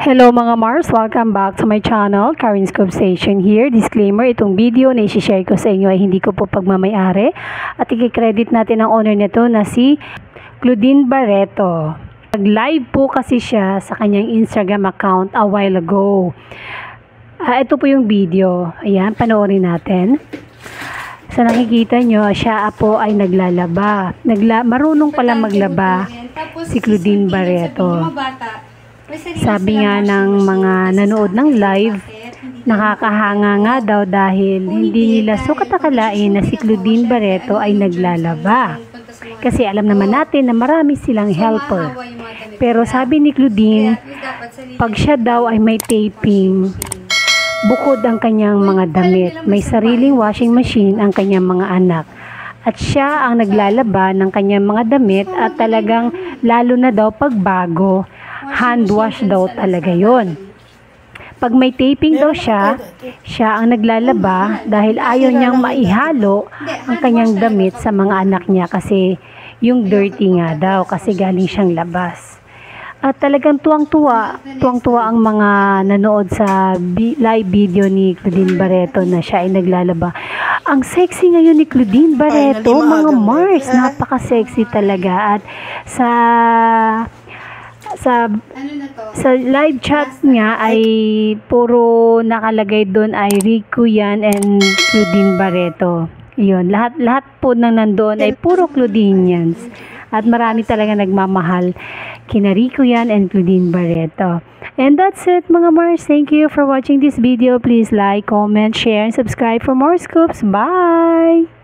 Hello mga Mars! Welcome back to my channel, Karen Scoop Station here. Disclaimer, itong video na isi-share ko sa inyo ay hindi ko po pagmamayari at i-credit natin ang owner nito na si Claudine Barreto. Nag-live po kasi siya sa kanyang Instagram account a while ago. Ito po yung video. Ayan, panoorin natin. Sa nakikita nyo, siya po ay naglalaba. Marunong pala maglaba si Claudine Barreto. Sabi nga ng mga nanood ng live, nakakahanga nga daw dahil hindi nila sukat akalain na si Claudine Barreto ay naglalaba. Kasi alam naman natin na marami silang helper. Pero sabi ni Claudine, pag siya daw ay may taping, bukod ang kanyang mga damit, may sariling washing machine ang kanyang mga anak. At siya ang naglalaba ng kanyang mga damit at talagang lalo na daw pagbago, hand wash daw talaga yon. Pag may taping daw siya ang naglalaba dahil ayaw niyang maihalo ang kanyang damit sa mga anak niya kasi yung dirty nga daw kasi galing siyang labas. At talagang tuwang-tuwa ang mga nanood sa live video ni Claudine Barreto na siya ay naglalaba. Ang sexy ngayon ni Claudine Barreto, mga Mars, napaka-sexy talaga. At sa live chat nga ay puro nakalagay doon ay Rico yan and Claudine Barreto. Yun, lahat po nang nandoon ay puro Claudinians. At marami talaga nagmamahal kina Rico yan and Claudine Barreto. And that's it mga Mars. Thank you for watching this video. Please like, comment, share, and subscribe for more scoops. Bye!